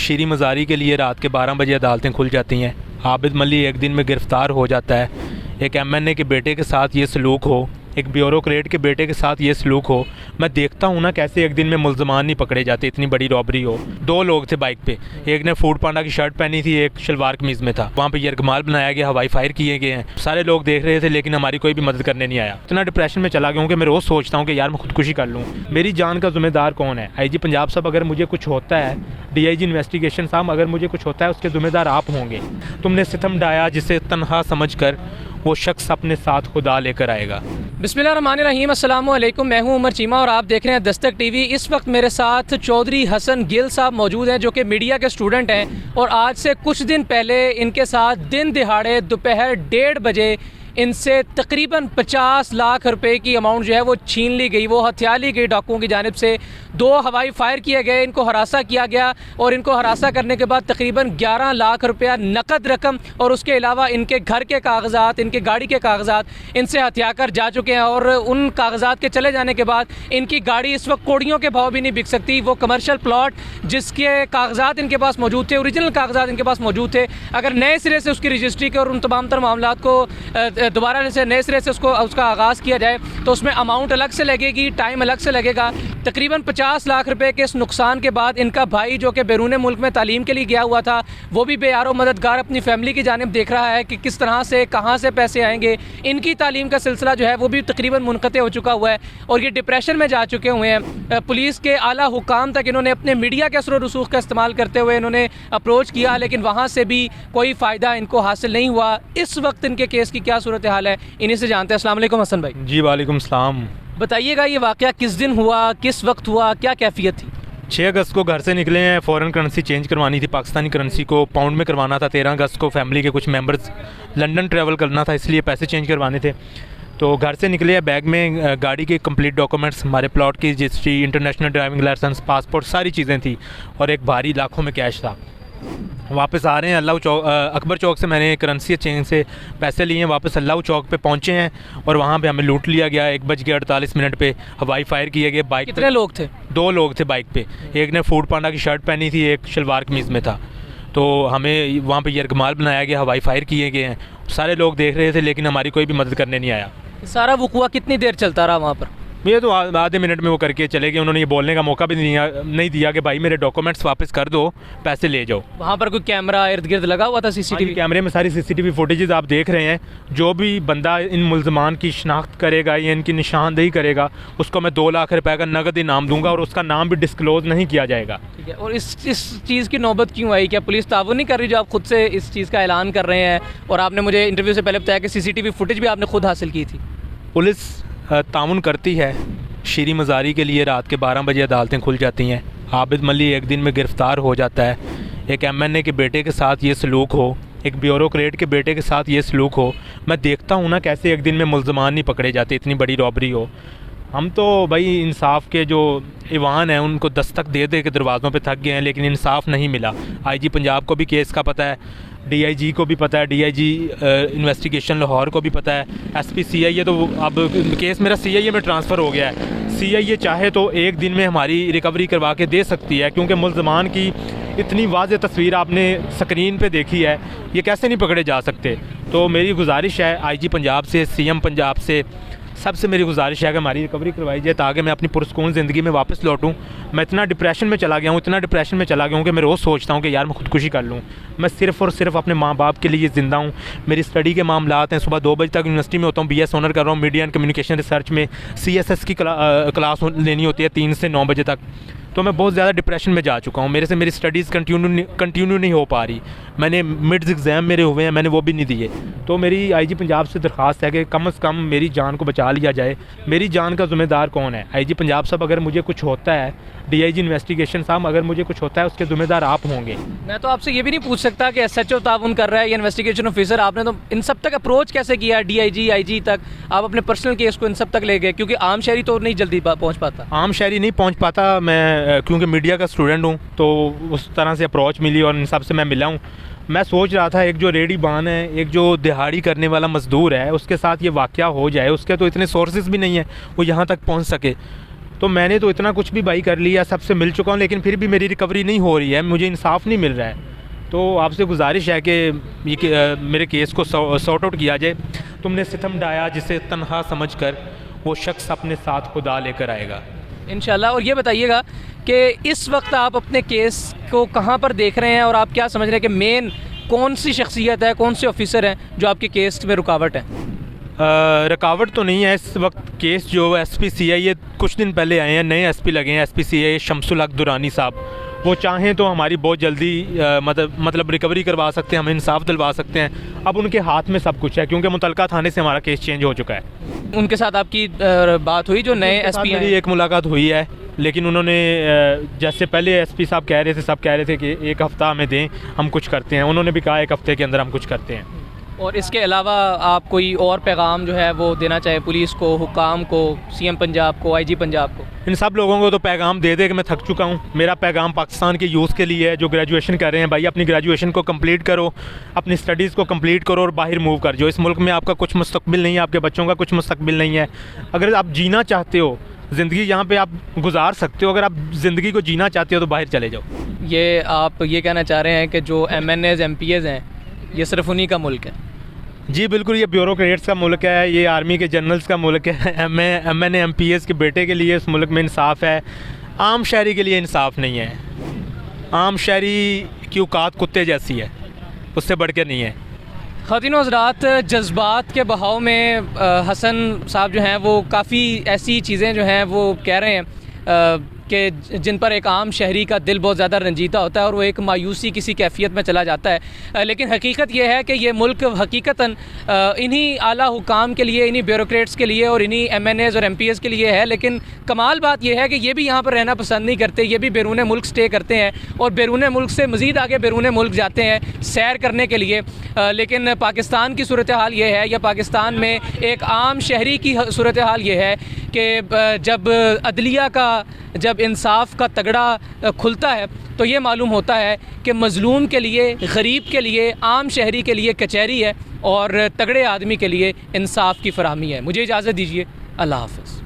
शीरी मज़ारी के लिए रात के 12 बजे अदालतें खुल जाती हैं। आबिद मली एक दिन में गिरफ़्तार हो जाता है। एक MNA के बेटे के साथ ये सलूक हो, एक ब्यूरोक्रेट के बेटे के साथ ये सलूक हो। मैं देखता हूँ ना कैसे एक दिन में मुल्ज़मान नहीं पकड़े जाते, इतनी बड़ी रॉबरी हो। 2 लोग थे बाइक पे, एक ने फूड पांडा की शर्ट पहनी थी, एक शलवार कमीज़ में था। वहाँ पे यरगमाल बनाया गया, हवाई फायर किए गए हैं। सारे लोग देख रहे थे लेकिन हमारी कोई भी मदद करने नहीं आया। इतना डिप्रेशन में चला गया हूँ कि मैं रोज़ सोचता हूँ कि यार मैं खुदकुशी कर लूँ। मेरी जान का ज़िम्मेदार कौन है? IG पंजाब साहब अगर मुझे कुछ होता है, DIG इन्वेस्टिगेशन साहब अगर मुझे कुछ होता है उसके ज़िम्मेदार आप होंगे। तुमने सितम ढाया जिसे तनहा समझ कर, वो शख्स अपने साथ खुदा लेकर आएगा। बिस्मिल्लाहिर्रहमानिर्रहीम, अस्सलाम वालेकुम। मैं हूं उमर चीमा और आप देख रहे हैं दस्तक TV। इस वक्त मेरे साथ चौधरी हसन गिल साहब मौजूद हैं जो कि मीडिया के स्टूडेंट हैं और आज से कुछ दिन पहले इनके साथ दिन दिहाड़े दोपहर 1:30 बजे इनसे तकरीबन 50 लाख रुपए की अमाउंट जो है वो छीन ली गई, वो हथिया ली गई डाकुओं की जानिब से। 2 हवाई फायर किए गए, इनको हरासा किया गया और इनको हरासा करने के बाद तकरीबन 11 लाख रुपया नकद रकम और उसके अलावा इनके घर के कागजात, इनके गाड़ी के कागजात इनसे हथिया कर जा चुके हैं। और उन कागजात के चले जाने के बाद इनकी गाड़ी इस वक्त कोड़ियों के भाव भी नहीं बिक सकती। वो कमर्शियल प्लॉट जिसके कागजात इनके पास मौजूद थे, ओरिजिनल कागजात इनके पास मौजूद थे, अगर नए सिरे से उसकी रजिस्ट्री के और उन तमाम तर मामलात को दोबारा से नए सिरे से उसका आगाज़ किया जाए तो उसमें अमाउंट अलग से लगेगी, टाइम अलग से लगेगा। तकरीबन 50 लाख रुपए के इस नुकसान के बाद इनका भाई जो कि बैरून मुल्क में तालीम के लिए गया हुआ था, वो भी बेयारो मददगार अपनी फैमिली की जानिब देख रहा है कि किस तरह से कहाँ से पैसे आएंगे। इनकी तालीम का सिलसिला जो है वो भी तकरीबन मुनक़ते हो चुका हुआ है और ये डिप्रेशन में जा चुके हुए हैं। पुलिस के आला हुकाम तक इन्होंने अपने मीडिया के असर रसूख का इस्तेमाल करते हुए इन्होंने अप्रोच किया, लेकिन वहाँ से भी कोई फ़ायदा इनको हासिल नहीं हुआ। इस वक्त इनके केस की क्या सूरत हाल है, इन्हीं से जानते हैं। अस्सलाम वालेकुम हसन भाई। जी वालेकुम सलाम। बताइएगा ये वाक़या किस दिन हुआ, किस वक्त हुआ, क्या कैफियत थी? 6 अगस्त को घर से निकले हैं। फ़ॉरेन करेंसी चेंज करवानी थी, पाकिस्तानी करेंसी को पाउंड में करवाना था। 13 अगस्त को फैमिली के कुछ मेंबर्स लंदन ट्रैवल करना था, इसलिए पैसे चेंज करवाने थे। तो घर से निकले हैं, बैग में गाड़ी के कंप्लीट डॉक्यूमेंट्स, हमारे प्लॉट की registry, international driving licence, passport, सारी चीज़ें थी और एक भारी लाखों में कैश था। वापस आ रहे हैं अकबर चौक से मैंने करेंसी चेंज से पैसे लिए हैं। वापस अल्लाह चौक पे पहुंचे हैं और वहां पे हमें लूट लिया गया। 1:48 पे हवाई फायर किए गए। बाइक कितने लोग थे? 2 लोग थे बाइक पे, एक ने फूड पांडा की शर्ट पहनी थी, एक शलवार कमीज़ में था। तो हमें वहाँ पे यरगमाल बनाया गया, हवाई फायर किए गए हैं। सारे लोग देख रहे थे लेकिन हमारी कोई भी मदद करने नहीं आया। सारा वक़ुआ कितनी देर चलता रहा वहाँ पर? ये तो आधे मिनट में वो करके चले गए। उन्होंने ये बोलने का मौका भी नहीं दिया कि भाई मेरे डॉक्यूमेंट्स वापस कर दो, पैसे ले जाओ। वहाँ पर कोई कैमरा इर्द गिर्द लगा हुआ था? CCTV कैमरे में सारी CCTV फुटेजेस आप देख रहे हैं। जो भी बंदा इन मुल्ज़मान की शनाख्त करेगा या इनकी निशानदेही करेगा उसको मैं 2 लाख रुपए का नगद इनाम दूंगा और उसका नाम भी डिस्क्लोज़ नहीं किया जाएगा। ठीक है। और इस चीज़ की नौबत क्यों आई? क्या पुलिस ताउन नहीं कर रही जो आप खुद से इस चीज़ का ऐलान कर रहे हैं? और आपने मुझे इंटरव्यू से पहले बताया कि CCTV फुटेज भी आपने खुद हासिल की थी। पुलिस ताउन करती है। शीरी मज़ारी के लिए रात के 12 बजे अदालतें खुल जाती हैं। आबिद मली एक दिन में गिरफ़्तार हो जाता है। एक MNA के बेटे के साथ ये सलूक हो, एक ब्यूरोक्रेट के बेटे के साथ ये सलूक हो। मैं देखता हूँ ना कैसे एक दिन में मुल्ज़मान नहीं पकड़े जाते, इतनी बड़ी रॉबरी हो। हम तो भाई इंसाफ के जो ईवान हैं उनको दस्तक दे दे के दरवाज़ों पे थक गए हैं लेकिन इंसाफ नहीं मिला। IG पंजाब को भी केस का पता है, DIG को भी पता है, DIG इन्वेस्टिगेशन लाहौर को भी पता है, SP CIA तो अब केस मेरा CIA में ट्रांसफ़र हो गया है। CIA चाहे तो एक दिन में हमारी रिकवरी करवा के दे सकती है क्योंकि मुल्ज़मान की इतनी वाज़ेह तस्वीर आपने स्क्रीन पे देखी है, ये कैसे नहीं पकड़े जा सकते। तो मेरी गुजारिश है IG पंजाब से, CM पंजाब से, सबसे मेरी गुजारिश है कि हमारी रिकवरी करवाई जाए ताकि मैं अपनी पुरसकून ज़िंदगी में वापस लौटूं। मैं इतना डिप्रेशन में चला गया हूँ कि मैं रोज़ सोचता हूँ कि यार मैं खुदकुशी कर लूँ। मैं सिर्फ़ और सिर्फ अपने माँ बाप के लिए ज़िंदा हूँ। मेरी स्टडी के मामलात हैं, सुबह 2 बजे तक यूनिवर्सिटी में होता हूँ, BS ऑनर कर रहा हूँ मीडिया एंड कम्युनिकेशन रिसर्च में। CSS की क्लास लेनी होती है 3 से 9 बजे तक। तो मैं बहुत ज़्यादा डिप्रेशन में जा चुका हूँ। मेरे से मेरी स्टडीज़ कंटिन्यू नहीं हो पा रही। मैंने मिड्स एग्ज़ाम मेरे हुए हैं, मैंने वो भी नहीं दिए। तो मेरी IG पंजाब से दरख्वास्त है कि कम से कम मेरी जान को बचा लिया जाए। मेरी जान का ज़िम्मेदार कौन है? IG पंजाब साहब अगर मुझे कुछ होता है, DIG इन्वेस्टिगेशन साहब अगर मुझे कुछ होता है उसके ज़िम्मेदार आप होंगे। मैं तो आपसे ये भी नहीं पूछ सकता कि SHO ताउन कर रहा है या इन्वेस्टिगेशन ऑफिसर, आपने तो इन सब तक अप्रोच कैसे किया? DIG IG तक आप अपने पर्सनल केस को इन सब तक ले गए क्योंकि आम शहरी तो नहीं जल्दी पहुँच पाता। आम शहरी नहीं पहुँच पाता। मैं क्योंकि मीडिया का स्टूडेंट हूँ तो उस तरह से अप्रोच मिली और इन सब से मैं मिला हूँ। मैं सोच रहा था एक जो रेडी बान है, एक जो दिहाड़ी करने वाला मज़दूर है, उसके साथ ये वाक़या हो जाए। उसके तो इतने सोर्सेज भी नहीं है वो यहाँ तक पहुँच सके। तो मैंने तो इतना कुछ भी भाई कर लिया, सबसे मिल चुका हूँ, लेकिन फिर भी मेरी रिकवरी नहीं हो रही है, मुझे इंसाफ नहीं मिल रहा है। तो आपसे गुजारिश है कि ये मेरे केस को सॉर्ट आउट किया जाए। तुमने सितम ढाया जिसे तन्हा समझकर, वो शख्स अपने साथ खुदा लेकर आएगा इंशाल्लाह। और ये बताइएगा कि इस वक्त आप अपने केस को कहाँ पर देख रहे हैं और आप क्या समझ रहे हैं कि मेन कौन सी शख्सियत है, कौन से ऑफिसर हैं जो आपके केस में रुकावट है? रुकावट तो नहीं है इस वक्त। केस जो SPCI ये कुछ दिन पहले आए हैं, नए SP लगे हैं, SPCI शमसुल हक दुरानी साहब। वो चाहें तो हमारी बहुत जल्दी मतलब रिकवरी करवा सकते हैं, हमें इंसाफ दिलवा सकते हैं। अब उनके हाथ में सब कुछ है, क्योंकि मुतलका थाने से हमारा केस चेंज हो चुका है। उनके साथ आपकी बात हुई जो नए SP हैं? मेरी एक मुलाकात हुई है, लेकिन उन्होंने जैसे पहले SP साहब कह रहे थे, सब कह रहे थे कि 1 हफ़्ता हमें दें, हम कुछ करते हैं। उन्होंने भी कहा 1 हफ़्ते के अंदर हम कुछ करते हैं। और इसके अलावा आप कोई और पैगाम जो है वो देना चाहे पुलिस को, हुकाम को, CM पंजाब को, IG पंजाब को? इन सब लोगों को तो पैगाम दे दे कि मैं थक चुका हूँ। मेरा पैगाम पाकिस्तान के यूथ के लिए है जो ग्रेजुएशन कर रहे हैं। भाई अपनी ग्रेजुएशन को कंप्लीट करो, अपनी स्टडीज़ को कंप्लीट करो और बाहर मूव कर जाओ। इस मुल्क में आपका कुछ मुस्तकबिल नहीं है, आपके बच्चों का कुछ मुस्तकबिल नहीं है। अगर आप जीना चाहते हो, ज़िंदगी यहाँ पे आप गुजार सकते हो, अगर आप ज़िंदगी को जीना चाहते हो तो बाहर चले जाओ। ये आप ये कहना चाह रहे हैं कि जो MNAs MPAs हैं ये सिर्फ उन्हीं का मुल्क है? जी बिल्कुल, ये ब्यूरोक्रेट्स का मुल्क है, ये आर्मी के जनरल्स का मुल्क है। MNA MPAs के बेटे के लिए इस मुल्क में इंसाफ है, आम शहरी के लिए इंसाफ नहीं है। आम शहरी की औकात कुत्ते जैसी है, उससे बढ़ के नहीं है। ख़वातीन हज़रात, जज्बात के बहाव में हसन साहब जो हैं वो काफ़ी ऐसी चीज़ें जो हैं वो कह रहे हैं कि जिन पर एक आम शहरी का दिल बहुत ज़्यादा रंजीदा होता है और वो एक मायूसी किसी कैफियत में चला जाता है। लेकिन हकीकत ये है कि ये मुल्क हकीकतन इन्हीं आला हुकाम के लिए, इन्हीं ब्यूरोक्रेट्स के लिए और इन्हीं MNAs और MPAs के लिए है। लेकिन कमाल बात यह है कि ये भी यहाँ पर रहना पसंद नहीं करते, ये भी बैरून मुल्क स्टे करते हैं और बैरून मुल्क से मज़ीद आगे बैरून मुल्क जाते हैं सैर करने के लिए। लेकिन पाकिस्तान की सूरत हाल ये है, या पाकिस्तान में एक आम शहरी की सूरत हाल ये है कि जब अदलिया का, जब इंसाफ का तगड़ा खुलता है तो ये मालूम होता है कि मज़लूम के लिए, गरीब के लिए, आम शहरी के लिए कचहरी है और तगड़े आदमी के लिए इंसाफ की फराहमी है। मुझे इजाज़त दीजिए, अल्लाह हाफ़िज़।